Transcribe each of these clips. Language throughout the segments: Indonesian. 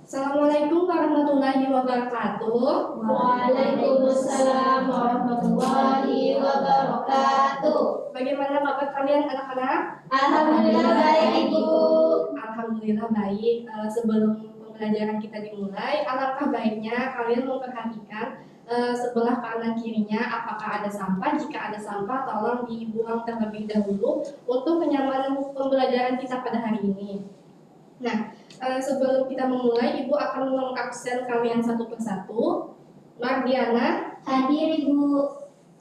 Assalamualaikum warahmatullahi wabarakatuh. Waalaikumsalam warahmatullahi wabarakatuh. Bagaimana kabar kalian anak-anak? Alhamdulillah baik Ibu. Alhamdulillah baik. Sebelum pembelajaran kita dimulai, alangkah baiknya kalian memperhatikan sebelah kanan kirinya apakah ada sampah. Jika ada sampah, tolong dibuang terlebih dahulu untuk kenyamanan pembelajaran kita pada hari ini. Nah, sebelum kita memulai, Ibu akan mengabsen kalian satu persatu. Mardiana, Hadir Ibu.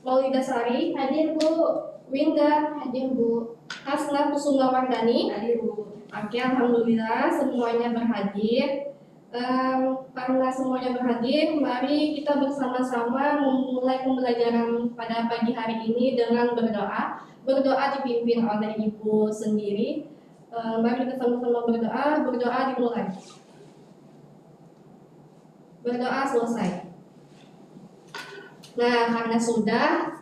Maulidasari, Hadir Bu. Winda, Hadir Bu. Hasna Kusuma Wardani. Hadir Bu. Oke, alhamdulillah semuanya berhadir. Karena semuanya berhadir, mari kita bersama-sama memulai pembelajaran pada pagi hari ini dengan berdoa. Berdoa dipimpin oleh Ibu sendiri. Mari kita sama-sama berdoa. Berdoa dimulai. Berdoa selesai. Nah, karena sudah,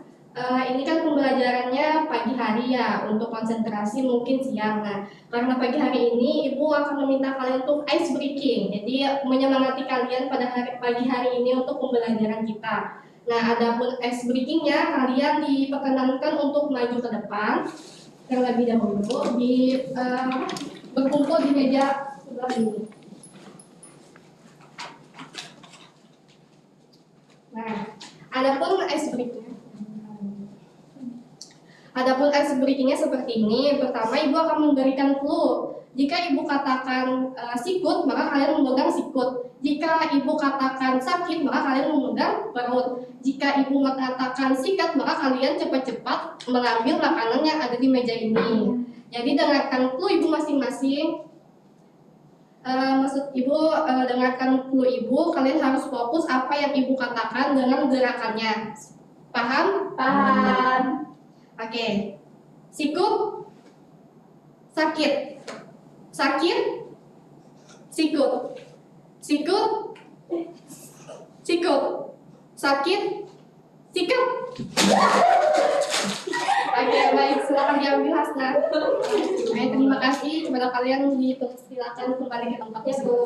ini kan pembelajarannya pagi hari ya, untuk konsentrasi mungkin siang. Nah, karena pagi hari ini Ibu akan meminta kalian untuk ice breaking, jadi menyemangati kalian pada pagi hari ini untuk pembelajaran kita. Nah, adapun ice breakingnya, kalian diperkenankan untuk maju ke depan terlebih dahulu, berkumpul di meja sebelah ini. Nah, adapun ice breakingnya seperti ini. Pertama, Ibu akan memberikan clue. Jika Ibu katakan sikut, maka kalian memegang sikut. Jika Ibu katakan sakit, maka kalian memegang perut. Jika Ibu mengatakan sikat, maka kalian cepat-cepat mengambil makanan yang ada di meja ini. Jadi dengarkan clue Ibu masing-masing. Maksud Ibu, dengarkan clue Ibu, kalian harus fokus apa yang Ibu katakan dengan gerakannya. Paham? Paham. Oke. Sikut, sakit. Sakit, sikut. Sikut, sikut. Sakit, sikat. Oke, baik, silakan diambil Hasna. Baik, terima kasih kepada kalian, dipersilakan kembali ke tempatnya, Bu.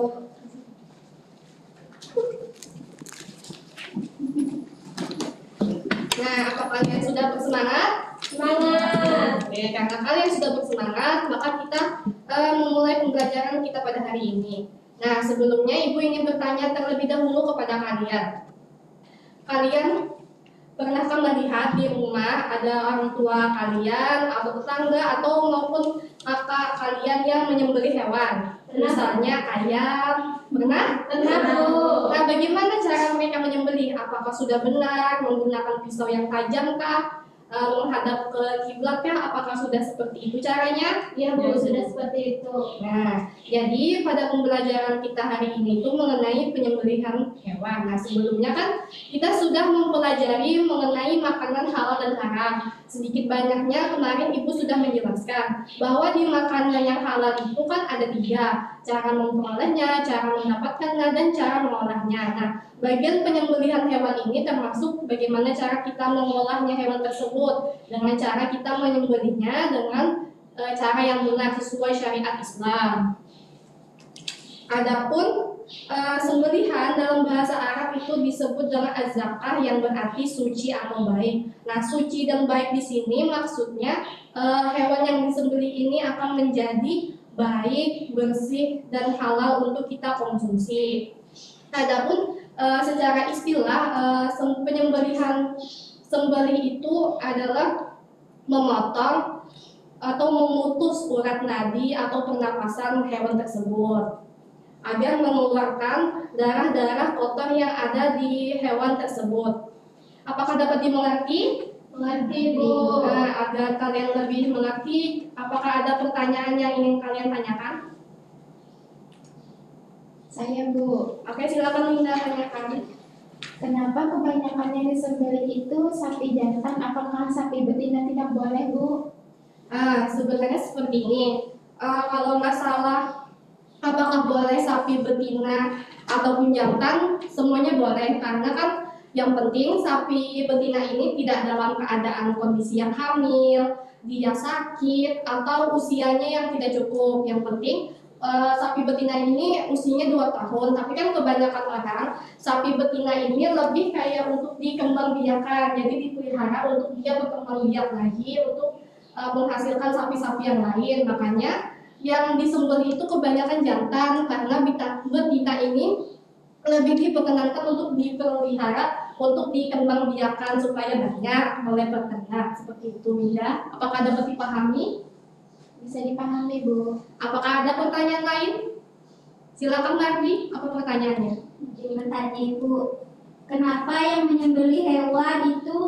Nah, apa kalian sudah bersemangat? Semangat. Oke, karena kalian sudah bersemangat, maka kita memulai pembelajaran kita pada hari ini. Nah, sebelumnya Ibu ingin bertanya terlebih dahulu kepada kalian. Kalian pernahkah melihat di rumah ada orang tua kalian atau tetangga atau maupun kakak kalian yang menyembelih hewan? Misalnya ayam. Pernah? Pernah, Bu. Nah, bagaimana cara mereka menyembelih? Apakah sudah benar menggunakan pisau yang tajam kah? Menghadap ke kiblat kah? Apakah sudah seperti itu caranya? Ya Bu, sudah seperti itu. Nah, jadi pada pembelajaran kita hari ini itu mengenai penyembelihan hewan. Nah, sebelumnya kan kita sudah mempelajari mengenai makanan halal dan haram. Sedikit banyaknya kemarin Ibu sudah menjelaskan bahwa di makanan yang halal itu kan ada 3, cara memperolehnya, cara mendapatkannya, dan cara mengolahnya. Nah, bagian penyembelihan hewan ini termasuk bagaimana cara kita mengolahnya hewan tersebut, dengan cara kita menyembelihnya dengan cara yang benar sesuai syariat Islam. Adapun sembelihan dalam bahasa Arab itu disebut dengan az-zakah yang berarti suci atau baik. Nah, suci dan baik di sini maksudnya hewan yang disembelih ini akan menjadi baik, bersih, dan halal untuk kita konsumsi. Adapun secara istilah penyembelihan sembelih itu adalah memotong atau memutus urat nadi atau pernapasan hewan tersebut agar mengeluarkan darah-darah kotor yang ada di hewan tersebut. Apakah dapat dimengerti? Mengerti Bu. Nah, agar kalian lebih mengerti, apakah ada pertanyaan yang ingin kalian tanyakan? Saya Bu. Oke, silakan Linda tanyakan. Kenapa kebanyakan yang disembelih itu sapi jantan? Apakah sapi betina tidak boleh Bu? Sebenarnya seperti ini. Kalau masalah apakah boleh sapi betina ataupun jantan, semuanya boleh, karena kan yang penting sapi betina ini tidak dalam keadaan kondisi yang hamil, dia sakit, atau usianya yang tidak cukup. Yang penting sapi betina ini usianya 2 tahun, tapi kan kebanyakan orang sapi betina ini lebih kayak untuk dikembangbiakan, jadi dipelihara untuk dia berkembang biak lagi untuk menghasilkan sapi-sapi yang lain. Makanya yang disembelih itu kebanyakan jantan karena betina ini lebih diperkenankan untuk dipelihara untuk dikembangbiakan supaya banyak oleh peternak. Seperti itu, Winda. Apakah dapat dipahami? Bisa dipahami, Bu. Apakah ada pertanyaan lain? Silakan Mardi, apa pertanyaannya? Jadi bertanya Ibu, kenapa yang menyembelih hewan itu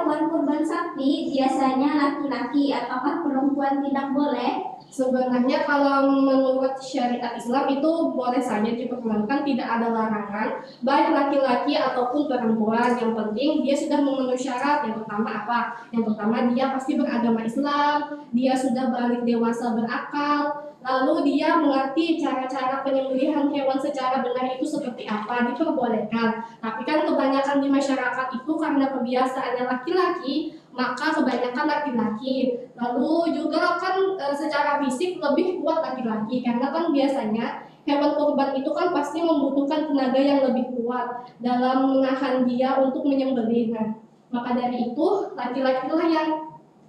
kurban sapi biasanya laki-laki, apakah perempuan tidak boleh? Sebenarnya kalau menurut syariat Islam itu boleh saja diperkenankan, tidak ada larangan baik laki-laki ataupun perempuan. Yang penting dia sudah memenuhi syarat. Yang pertama apa? Yang pertama dia pasti beragama Islam, dia sudah balik dewasa berakal, lalu dia mengerti cara-cara penyembelihan hewan secara benar itu seperti apa, diperbolehkan. Tapi kan kebanyakan di masyarakat itu karena kebiasaannya laki-laki, maka kebanyakan laki-laki. Lalu juga kan secara fisik lebih kuat laki-laki, karena kan biasanya hewan kurban itu kan pasti membutuhkan tenaga yang lebih kuat dalam menahan dia untuk menyembelih. Nah, maka dari itu laki-laki lah yang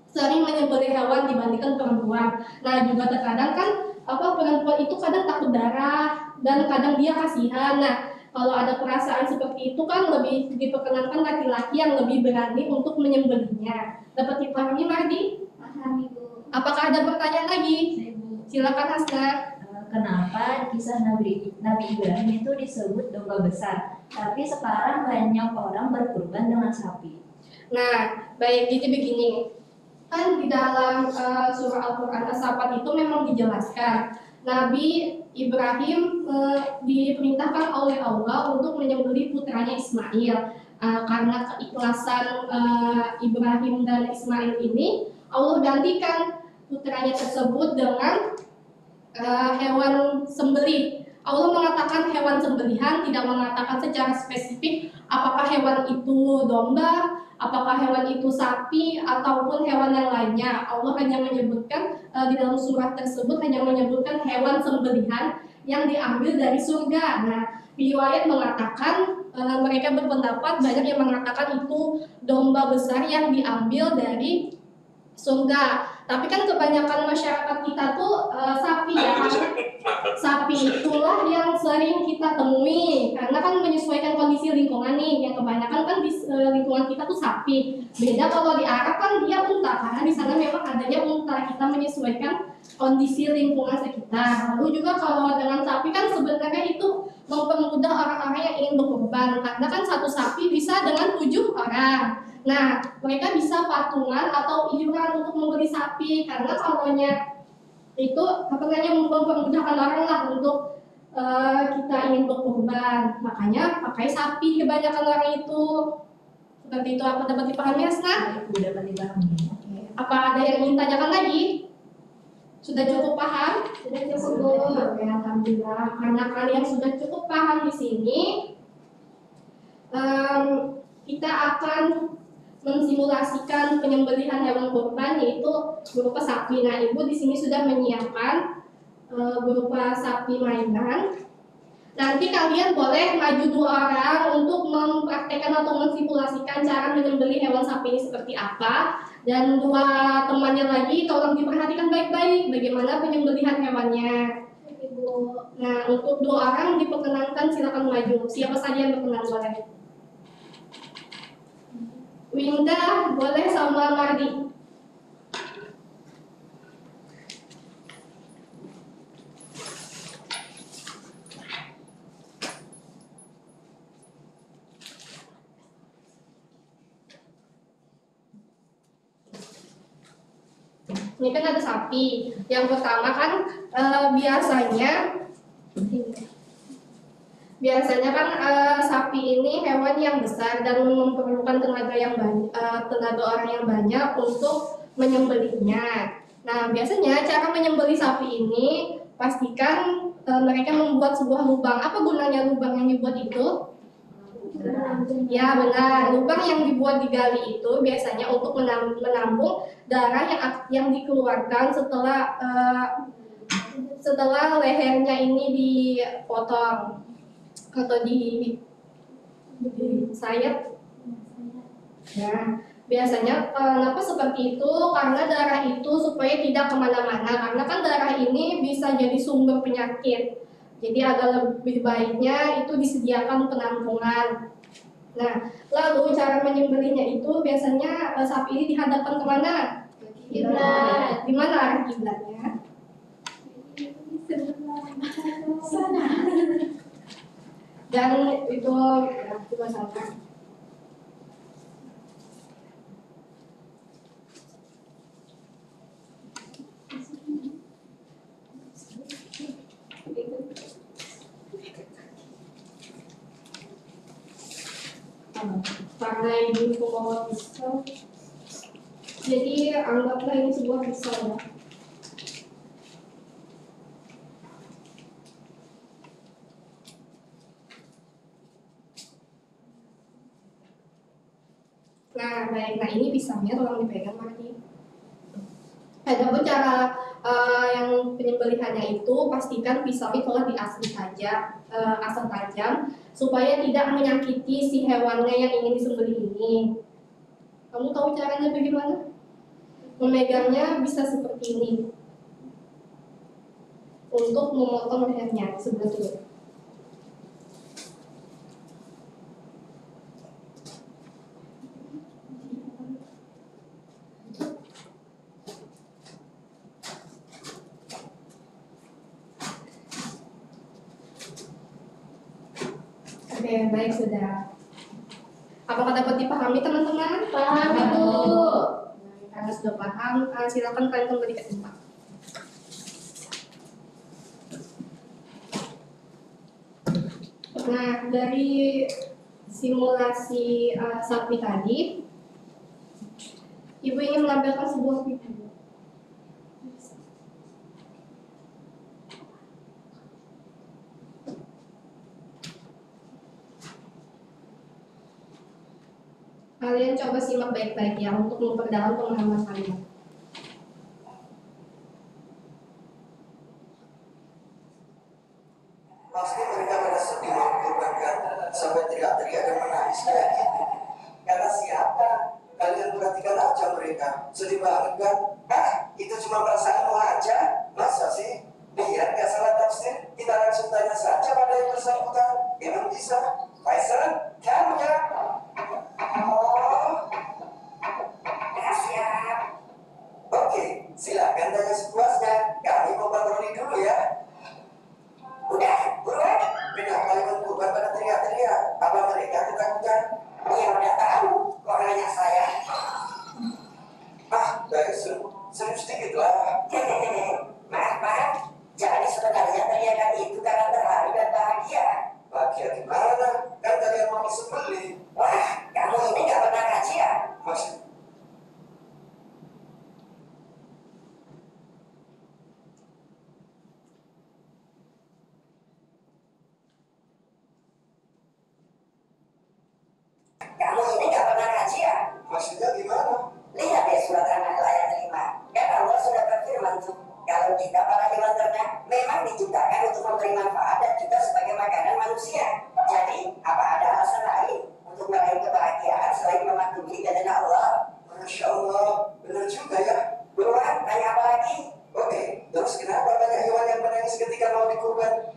sering menyembelih hewan dibandingkan perempuan. Nah, juga terkadang kan perempuan itu kadang takut darah dan kadang dia kasihan. Nah, kalau ada perasaan seperti itu kan lebih diperkenankan laki-laki yang lebih berani untuk menyembelihnya. Dapat dipahami, Mardi? Paham Ibu. Apakah ada pertanyaan lagi? Silakan Hasna. Kenapa kisah Nabi Ibrahim itu disebut domba besar, tapi sekarang banyak orang berkurban dengan sapi? Nah, baik, jadi begini. Kan di dalam surah Al-Quran As-Saffat itu memang dijelaskan Nabi Ibrahim diperintahkan oleh Allah untuk menyembelih putranya Ismail. Karena keikhlasan Ibrahim dan Ismail ini, Allah gantikan putranya tersebut dengan hewan sembelih. Allah mengatakan hewan sembelihan, tidak mengatakan secara spesifik apakah hewan itu domba, apakah hewan itu sapi, ataupun hewan yang lainnya. Allah hanya menyebutkan di dalam surat tersebut hanya menyebutkan hewan sembelihan yang diambil dari surga. Nah, riwayat mengatakan mereka berpendapat, banyak yang mengatakan itu domba besar yang diambil dari surga. Tapi kan kebanyakan masyarakat kita tuh sapi ya, karena sapi itulah yang sering kita temui karena kan menyesuaikan kondisi lingkungan nih. Yang kebanyakan kan di lingkungan kita tuh sapi. Beda kalau di Arab kan dia unta, karena di sana memang adanya unta. Kita menyesuaikan kondisi lingkungan sekitar. Lalu juga kalau dengan sapi kan sebenarnya itu mempermudah orang-orang yang ingin berkorban, karena kan satu sapi bisa dengan 7 orang. Nah, mereka bisa patungan atau iuran untuk membeli sapi, karena kalaunya itu mempermudahkan orang lah untuk kita ingin berkorban. Makanya pakai sapi kebanyakan orang itu. Seperti itu. Apa dapat dipahami, Asna? Dapat dipahami. Apa ada yang ingin tanyakan lagi? Sudah cukup paham? Sudah cukup, Bu. Ya, alhamdulillah. Karena kalian sudah cukup paham di sini, kita akan mensimulasikan penyembelihan hewan kurban, yaitu berupa sapi. Nah, Ibu di sini sudah menyiapkan berupa sapi mainan. Nanti kalian boleh maju 2 orang untuk mempraktekkan atau mensimulasikan cara menyembelih hewan sapi ini seperti apa. Dan 2 temannya lagi tolong diperhatikan baik-baik bagaimana penyembelihan hewannya. Ibu. Nah, untuk 2 orang diperkenankan silakan maju. Siapa saja yang berkenan boleh. Winda boleh sama Mardi. Ini kan ada sapi. Yang pertama kan biasanya kan sapi ini hewan yang besar dan memerlukan tenaga orang yang banyak untuk menyembelihnya. Nah, biasanya cara menyembelih sapi ini pastikan mereka membuat sebuah lubang. Apa gunanya lubang yang dibuat itu? Ya benar, lubang yang dibuat digali itu biasanya untuk menampung darah yang dikeluarkan setelah lehernya ini dipotong atau disayat. Nah, biasanya kenapa seperti itu? Karena darah itu supaya tidak kemana-mana. Karena kan darah ini bisa jadi sumber penyakit. Jadi agak lebih baiknya itu disediakan penampungan. Nah, lalu cara menyembelihnya itu biasanya sapi ini dihadapkan kemana? Kiblat. Di mana arah kiblatnya? Sana. Dan itu ya, coba sama. Karena ini pembawa pisau, jadi anggaplah ini sebuah pisau ya. Nah, baik. Nah, ini pisaunya tolong dipegang lagi. Adapun cara yang penyembelihannya itu pastikan pisaunya telah diasah saja, asal tajam supaya tidak menyakiti si hewannya yang ingin disembelih ini. Kamu tahu caranya bagaimana? Memegangnya bisa seperti ini untuk memotong lehernya sebelah kiri. Oke, baik sudah. Apakah dapat dipahami teman-teman? Paham, Ibu. Karena sudah paham, silakan kalian kembali ke tempat. Nah, dari simulasi sapi tadi, Ibu ingin menampilkan sebuah video. Kalian coba simak baik-baik ya untuk memperdalam pemahaman kalian. Pasti mereka pada sedih mau dikorbankan sampai teriak-teriak dan menangis kayak gitu. Karena siapa? Kalian perhatikan aja mereka. Sedih banget kan? Itu cuma perasaanmu aja. Masa sih? Biar gak salah tafsir, kita langsung tanya saja pada yang bersangkutan. Emang bisa? Faisal, kamu ya? Oh, ya siap. Oke, silakan tanya sepuasnya. Kami mau patroli dulu ya. Udah, buruan. Kenapa kalian kurban pada teriak-teriak? Apa mereka ketakutan? Ya udah tahu, kok nanya saya? Guys, seru sedikit lah. Maaf. Jadi sebenarnya teriakan itu karena terharu dan bahagia. Bahagia gimana? Kan kalian mau disembelih. Wah, kamu ini gak pernah ngaji ya? Maksud? Kamu ini gak pernah ngaji ya? Maksudnya gimana? Lihat deh surat An-Nahl ayat 5. Kan Allah sudah berfirman tuh, kalau kita para hewan ternak memang diciptakan untuk memberi manfaat dan juga sebagai makanan manusia. Jadi, apa ada alasan lain untuk meraih kebahagiaan selain mematuhi kehendak Allah? Masya Allah, benar juga ya. Buruan, tanya apa lagi? Oke, terus kenapa banyak hewan yang menangis ketika mau dikurban?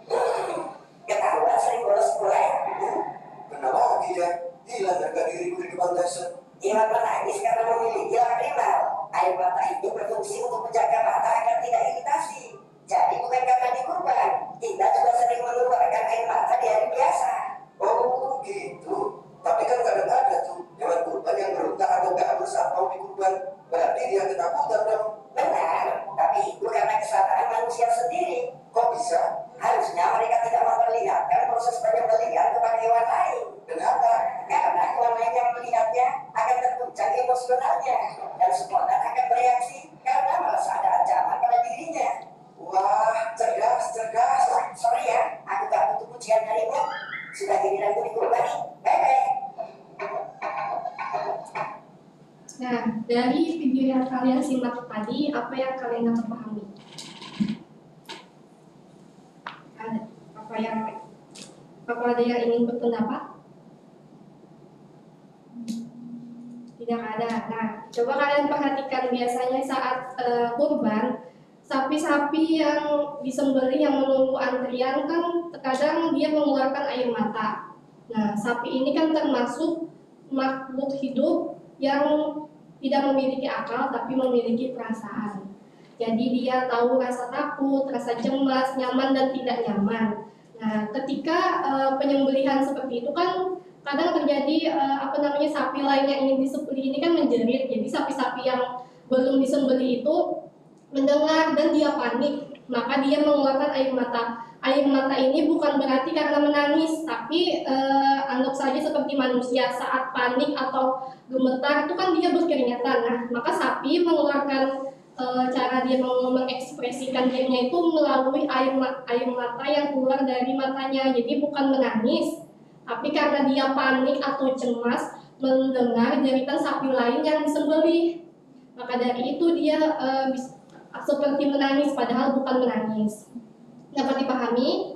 Ketahuan sering bolos sekolah ya? Benar lagi ya. Hilang harga diriku di depan Tyson. Hewan menangis karena memiliki lacrimal. Air mata itu berfungsi untuk menjaga mata agar tidak iritasi. Jadi bukan karena dikurban, kita juga sering mengeluarkan air mata di hari biasa. Oh gitu. Tapi kan kadang ada tuh hewan kurban yang berontak atau gak berusaha mau dikurban. Berarti dia ketakutan dong. Benar, tapi itu karena kesalahan manusia sendiri. Kok bisa? Harusnya mereka tidak memperlihatkan proses penyembelihan kepada hewan lain. Kenapa? Karena hewan lain yang melihatnya akan terguncang emosionalnya dan spontan akan bereaksi karena merasa ada ancaman pada dirinya. Wah, cerdas. Sorry ya, aku tak butuh pujian darimu. Sudah giliranku dikurbani. Bye-bye. dari video yang kalian simak tadi, apa yang kalian dapat pahami? Apa ada yang ingin berpendapat? Tidak ada. Nah, coba kalian perhatikan biasanya saat kurban, sapi-sapi yang disembelih yang menunggu antrian kan terkadang dia mengeluarkan air mata. Nah, sapi ini kan termasuk makhluk hidup yang tidak memiliki akal tapi memiliki perasaan. Jadi dia tahu rasa takut, rasa cemas, nyaman dan tidak nyaman. Nah, ketika penyembelihan seperti itu kan kadang terjadi sapi lain yang ingin disembelih ini kan menjerit. Jadi sapi-sapi yang belum disembelih itu mendengar dan dia panik, maka dia mengeluarkan air mata. Air mata ini bukan berarti karena menangis, tapi anggap saja seperti manusia saat panik atau gemetar itu kan dia berkeringatan. Nah, maka sapi mengeluarkan cara dia mengekspresikan dirinya itu melalui air mata yang keluar dari matanya. Jadi bukan menangis, tapi karena dia panik atau cemas mendengar jeritan sapi lain yang disembelih, maka dari itu dia seperti menangis padahal bukan menangis. Dapat dipahami?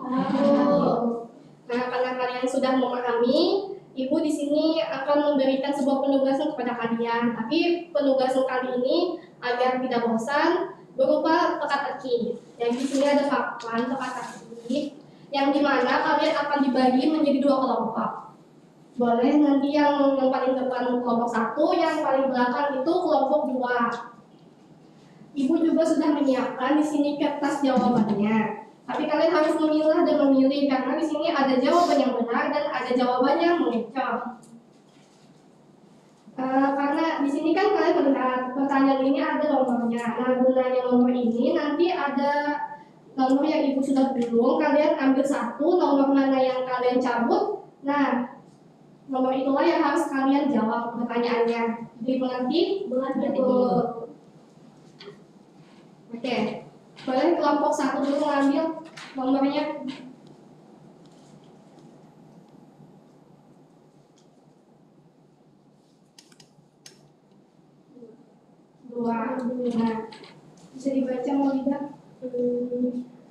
Nah, karena kalian sudah memahami, Ibu di sini akan memberikan sebuah penugasan kepada kalian. Tapi penugasan kali ini agar tidak bosan berupa teka-teki. Yang di sini ada papan teka-teki yang dimana kalian akan dibagi menjadi 2 kelompok. Boleh nanti yang paling depan kelompok 1, yang paling belakang itu kelompok 2. Ibu juga sudah menyiapkan di sini kertas jawabannya. Tapi kalian harus memilah dan memilih karena di sini ada jawaban yang benar dan ada jawaban yang mengecoh. Karena di sini kan kalian melihat pertanyaan ini ada nomornya. Nah, gunanya nomor ini nanti ada nomor yang Ibu sudah bilang, kalian ambil 1, nomor mana yang kalian cabut. Nah, nomor itulah yang harus kalian jawab pertanyaannya. Jadi mengerti? Mengerti. Oke. Boleh kelompok 1 dulu ngambil nomornya. Dua. Nah, bisa dibaca mau tidak?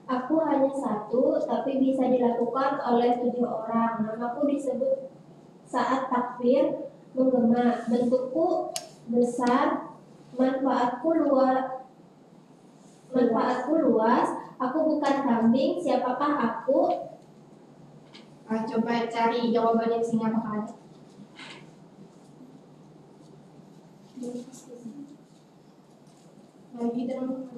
Aku hanya 1, tapi bisa dilakukan oleh 7 orang. Namaku disebut saat takbir menggema. Bentukku besar, manfaatku luas. Aku bukan kambing. Siapakah aku? Coba cari jawabannya di sini apakah ada? Lagi dan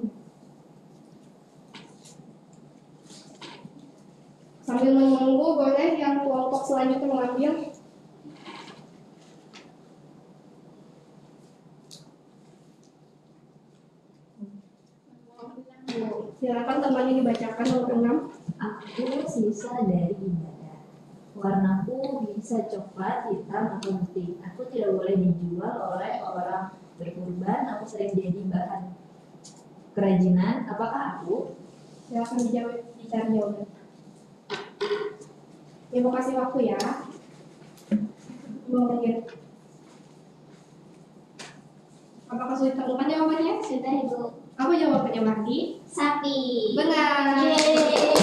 sambil menunggu boleh yang kelompok selanjutnya mengambil. Silakan temannya dibacakan nomor 6. Aku sisa dari ibadah. Warnaku bisa coklat, hitam, atau putih. Aku tidak boleh dijual oleh orang berkurban. Aku sering jadi bahan kerajinan. Apakah aku? Silakan dijawab, dicari jawaban. Ibu kasih waktu ya. 2 menit. Apakah sudah ditemukan jawabannya? Sudah, Ibu. Apa jawabannya, Mardi? Sapi. Benar. Yeay.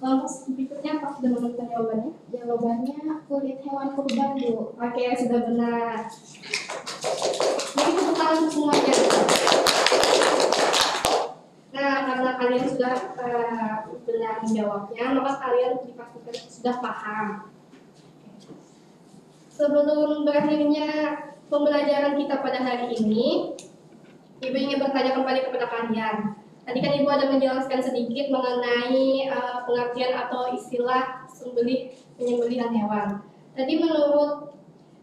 Kelompok berikutnya apa sudah menemukan jawabannya? Jawabannya kulit hewan kurban, Bu. Oke, sudah benar. Jadi tepuk tangan untuk semuanya. Nah, karena kalian sudah benar menjawabnya, maka kalian dipastikan sudah paham. Sebelum berakhirnya pembelajaran kita pada hari ini, Ibu ingin bertanya kembali kepada kalian. Tadi kan Ibu ada menjelaskan sedikit mengenai pengertian atau istilah penyembelihan hewan. Tadi menurut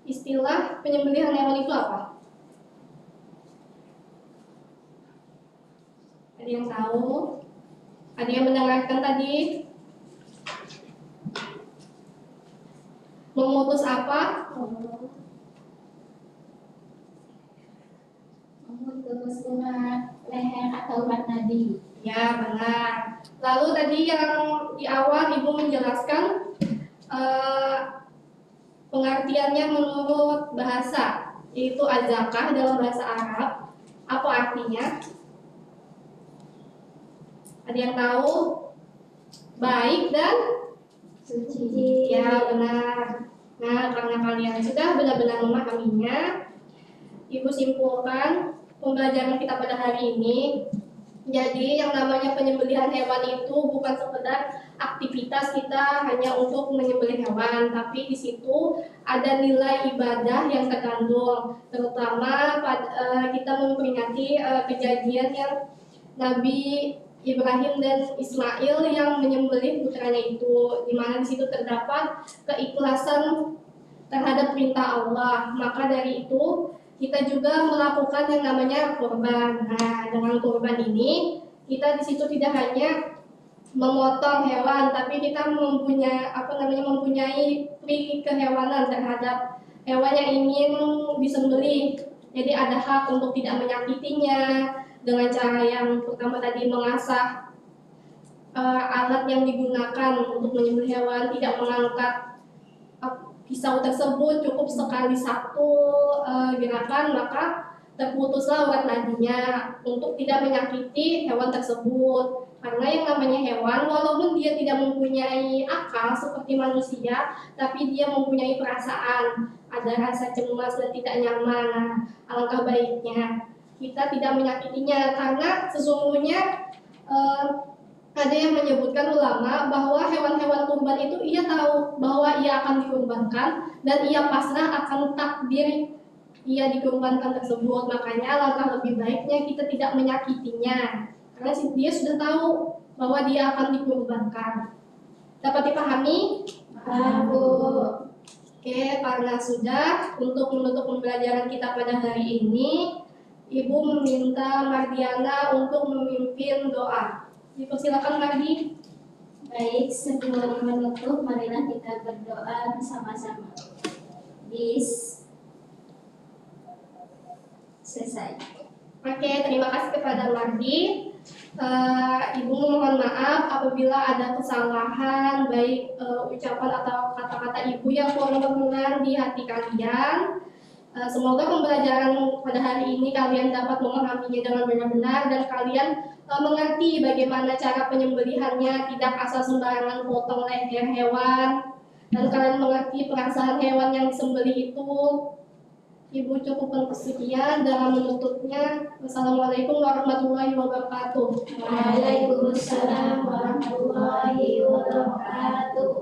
istilah penyembelihan hewan itu apa? Ada yang tahu? Ada yang mendengarkan tadi? Memutus apa? Memutus urat leher atau urat nadi. Ya, benar. Lalu tadi yang di awal Ibu menjelaskan pengertiannya menurut bahasa. yaitu az-zakah dalam bahasa Arab. Apa artinya? Ada yang tahu? Baik dan Suci. ya, benar. Nah, karena kalian sudah benar-benar memahaminya, Ibu simpulkan pembelajaran kita pada hari ini. Jadi yang namanya penyembelihan hewan itu bukan sekedar aktivitas kita hanya untuk menyembelih hewan, tapi di situ ada nilai ibadah yang terkandung, terutama kita memperingati kejadian yang Nabi Ibrahim dan Ismail yang menyembelih putranya itu, di mana di situ terdapat keikhlasan terhadap perintah Allah. Maka dari itu kita juga melakukan yang namanya kurban. Nah, dengan kurban ini kita di situ tidak hanya memotong hewan, tapi kita mempunyai pri kehewanan terhadap hewan yang ingin disembelih. Jadi ada hak untuk tidak menyakitinya dengan cara yang pertama tadi mengasah alat yang digunakan untuk menyembelih hewan, tidak mengangkat pisau tersebut, cukup sekali satu gerakan maka terputuslah urat nadinya untuk tidak menyakiti hewan tersebut. Karena yang namanya hewan walaupun dia tidak mempunyai akal seperti manusia, tapi dia mempunyai perasaan, ada rasa cemas dan tidak nyaman. Nah, alangkah baiknya kita tidak menyakitinya, karena sesungguhnya ada yang menyebutkan ulama bahwa hewan-hewan kurban itu ia tahu bahwa ia akan dikurbankan dan ia pasrah akan takdir ia dikurbankan tersebut. Makanya langkah lebih baiknya kita tidak menyakitinya, karena dia sudah tahu bahwa dia akan dikurbankan. Dapat dipahami? Bu. Oke, karena sudah, untuk menutup pembelajaran kita pada hari ini, Ibu meminta Mardiana untuk memimpin doa. Dipersilakan Mardi. Baik, sebelum menutup, marilah kita berdoa bersama-sama. Selesai. Oke, terima kasih kepada Mardi. Ibu mohon maaf apabila ada kesalahan, baik ucapan atau kata-kata Ibu yang kurang berkenan di hati kalian. Semoga pembelajaran pada hari ini kalian dapat memahaminya dengan benar-benar dan kalian mengerti bagaimana cara penyembelihannya, tidak asal sembarangan potong leher hewan, dan kalian mengerti perasaan hewan yang disembelih itu. Ibu cukupkan sekian dalam menutupnya. Wassalamualaikum warahmatullahi wabarakatuh. Waalaikumsalam warahmatullahi wabarakatuh.